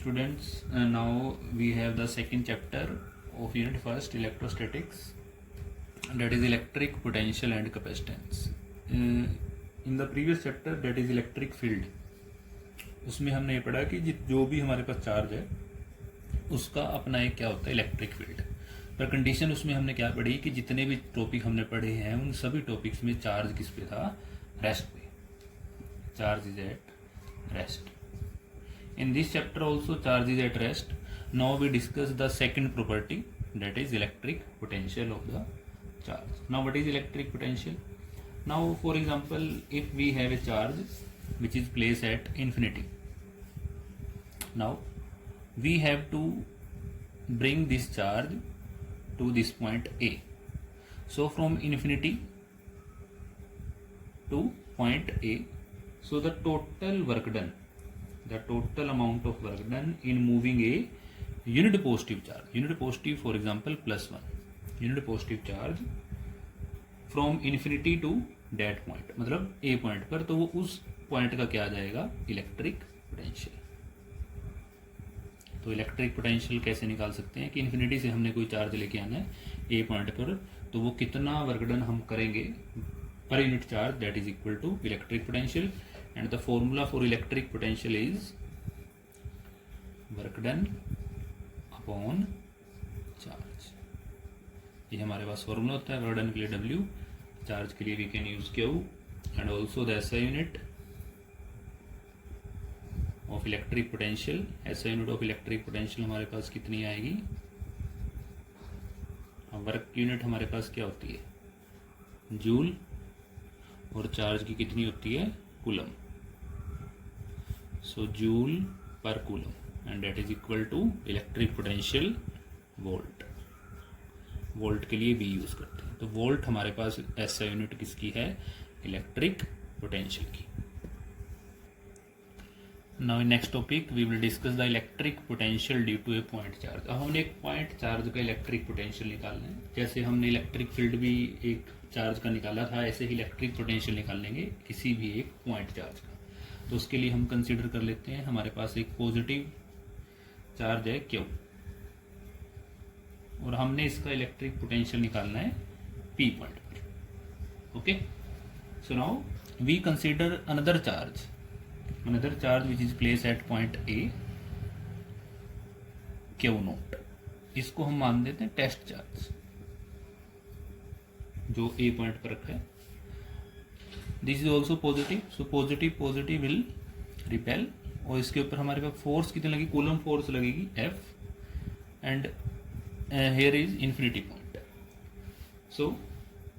students. Now we have the second chapter of unit first, electrostatics, that is electric potential and capacitance. In the previous chapter, that is electric field, उसमें हमने ये पढ़ा कि जो भी हमारे पास charge है उसका अपना एक क्या होता है इलेक्ट्रिक फील्ड। पर कंडीशन उसमें हमने क्या पढ़ी कि जितने भी टॉपिक हमने पढ़े हैं उन सभी टॉपिक्स में चार्ज किस पे था, रेस्ट पे। Charge is at rest. In this chapter also charge is at rest. Now we discuss the second property, that is electric potential of the charge. Now what is electric potential? Now for example, if we have a charge which is placed at infinity, now we have to bring this charge to this point A. So from infinity to point A, so the total work done, the total amount of work done in moving a unit positive charge, unit positive for example +1, unit positive charge from infinity to that point, मतलब A point पर, तो वो उस point का क्या आ जाएगा, electric potential. तो electric potential कैसे निकाल सकते हैं कि इन्फिनिटी से हमने कोई चार्ज लेके आना है ए पॉइंट पर, तो वो कितना वर्क डन हम करेंगे पर unit charge, that is equal to electric potential. And the formula for electric potential is work done upon charge। ये हमारे पास फॉर्मूला होता है वर्क डन के लिए W, चार्ज के लिए we can use Q, and also the SI unit of electric potential, SI unit of electric potential हमारे पास कितनी आएगी, वर्क यूनिट हमारे पास क्या होती है, जूल, और चार्ज की कितनी होती है, coulomb. So joule per coulomb, and that is equal to electric potential volt। Volt के लिए भी यूज करते हैं, तो वोल्ट हमारे पास ऐसा यूनिट किसकी है, इलेक्ट्रिक पोटेंशियल की। Now in next topic we will discuss the electric potential due to a point charge. अब हमने एक पॉइंट चार्ज का इलेक्ट्रिक पोटेंशियल निकालना है। जैसे हमने इलेक्ट्रिक फील्ड भी एक चार्ज का निकाला था, ऐसे ही इलेक्ट्रिक पोटेंशियल निकाल लेंगे किसी भी एक पॉइंट चार्ज का। तो उसके लिए हम कंसीडर कर लेते हैं हमारे पास एक पॉजिटिव चार्ज है Q, और हमने इसका इलेक्ट्रिक पोटेंशियल निकालना है P पॉइंट पर। Okay, so now we consider another charge which is place at point A, Q0। इसको हम मान देते हैं टेस्ट चार्ज, जो A पॉइंट पर रखा है। This is also positive, so positive will repel, और इसके ऊपर हमारे पास फोर्स कितनी लगेगी, कूलम फोर्स लगेगी F, and here is infinity point. सो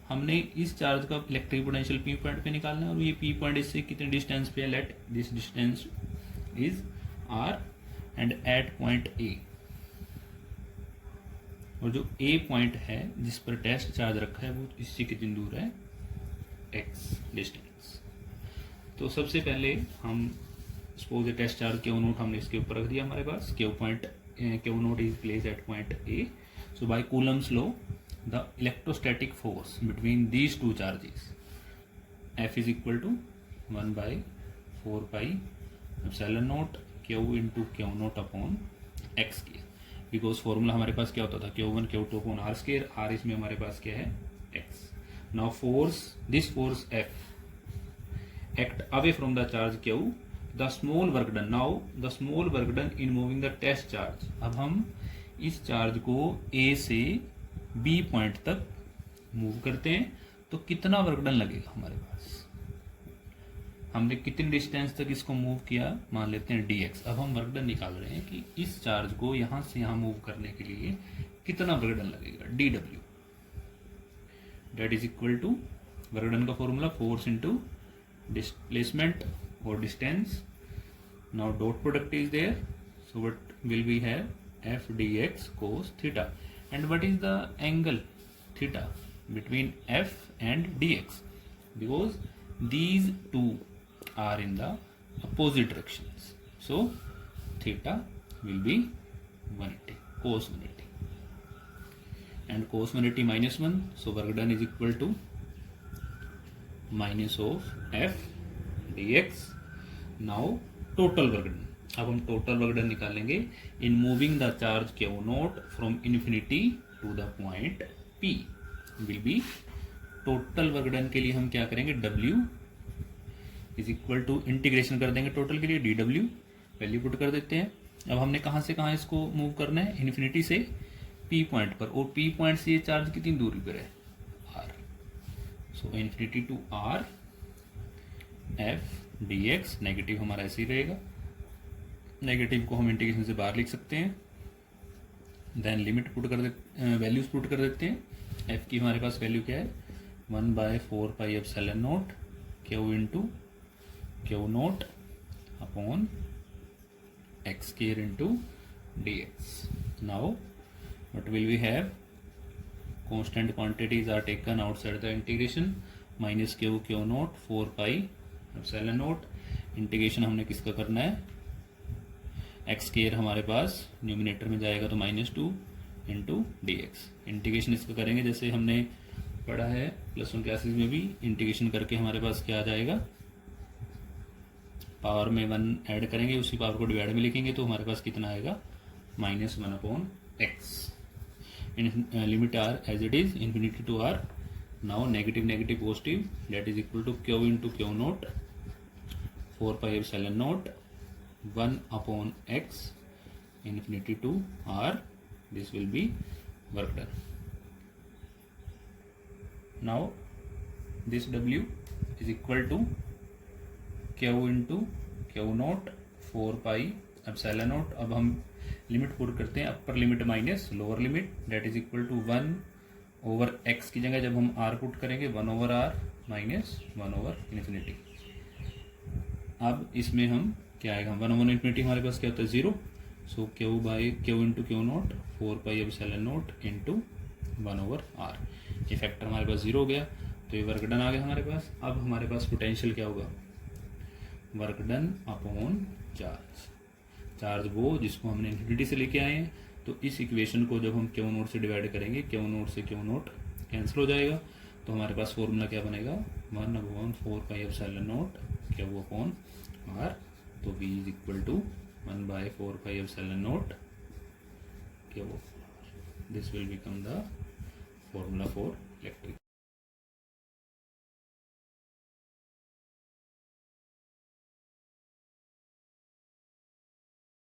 हमने इस चार्ज का इलेक्ट्रिक पोटेंशियल P पॉइंट पे निकालना है, और ये P पॉइंट इससे कितने डिस्टेंस पे है, let this distance is R, and at point A, और जो A पॉइंट है जिस पर टेस्ट चार्ज रखा है वो इससे कितनी दूर है, x डिस्टेंस। तो सबसे पहले हम सपोज टेस्ट चार्ज Q0 हमने इसके ऊपर रख दिया हमारे पास, Q0 is place at point A। So by coulomb's law the electrostatic force between these two charges F is equal to 1/4 pi epsilon naught Q into Q0 upon x किया, because formula हमारे पास क्या होता था, Q1 Q2 upon R square, R इसमें हमारे पास क्या है, x। Now this force F act away from the charge Q, the small work done, now the small work done in moving the test charge। अब हम इस charge को A से B पॉइंट तक मूव करते हैं, तो कितना वर्क डन लगेगा हमारे पास, हमने कितनी डिस्टेंस तक इसको मूव किया, मान लेते हैं dx। अब हम वर्क डन निकाल रहे हैं कि इस चार्ज को यहाँ से यहाँ मूव करने के लिए कितना वर्क डन लगेगा, dw, that is equal to work done का फॉर्मूला फोर्स इंटू डिस्प्लेसमेंट और distance. Now dot product is there, so what will we have, f dx cos theta, and what is the angle theta between f and dx, because these two are in the opposite directions, so theta will be 180, cos 180, and cos 180 minus 1, so work done is equal to minus of f dx। now total work done, अब हम total work done निकालेंगे in moving the charge q naught from infinity to the point P will be. Total work done के लिए हम क्या करेंगे, W is equal to integration कर देंगे टोटल के लिए DW, वैल्यू पुट कर देते हैं। अब हमने कहाँ से कहाँ इसको मूव करना है, इन्फिनिटी से P पॉइंट पर, और P पॉइंट से ये चार्ज कितनी दूरी पर है, R। So infinity to R F dx, negative हमारा ऐसे ही रहेगा, नेगेटिव को हम इंटीग्रेशन से बाहर लिख सकते हैं। देन लिमिट पुट कर देते, वैल्यूज पुट कर देते हैं। F की हमारे पास वैल्यू क्या है, 1/4πε0 Q into Q naught upon x square into dx. Now what will we have, constant quantities are taken outside the integration, minus q naught 4πε0, integration हमने किसका करना है, x स्क्वायर हमारे पास न्यूमिनेटर में जाएगा तो -2 इंटू dx। इंटीग्रेशन इसका करेंगे जैसे हमने पढ़ा है +1 क्लासेस में भी, इंटीग्रेशन करके हमारे पास क्या आ जाएगा, पावर में 1 ऐड करेंगे, उसी पावर को डिवाइड में लिखेंगे तो हमारे पास कितना आएगा, -1/x। Limit R as it is infinity to R. Now negative negative positive, that is equal to Q into Q naught 4πε0 1/x infinity to R, this will be work done. Now this W is equal to Q into Q naught 4πε0। अब हम limit put करते हैं, upper limit minus lower limit, that is equal to 1/x की जगह जब हम r put करेंगे 1/r minus 1/इन्फिनिटी। अब इसमें हम क्या आएगा, 1/इन्फिनिटी हमारे पास क्या होता है 0, so Q into Q naught 4πε0 into 1/r। ये फैक्टर हमारे पास 0 हो गया, तो ये वर्क डन आ गया हमारे पास। अब हमारे पास पोटेंशियल क्या होगा, work done upon charge, charge वो जिसको हमने इन्फिनिटी से लेके आए हैं। तो इस इक्वेशन को जब हम Q नोट से डिवाइड करेंगे, Q नोट से Q नोट कैंसिल हो जाएगा, तो हमारे पास फॉर्मूला क्या बनेगा, 1/4πε0 Q अपॉन R। तो V is equal to 1/4πε0 Q। This will become the formula for electric.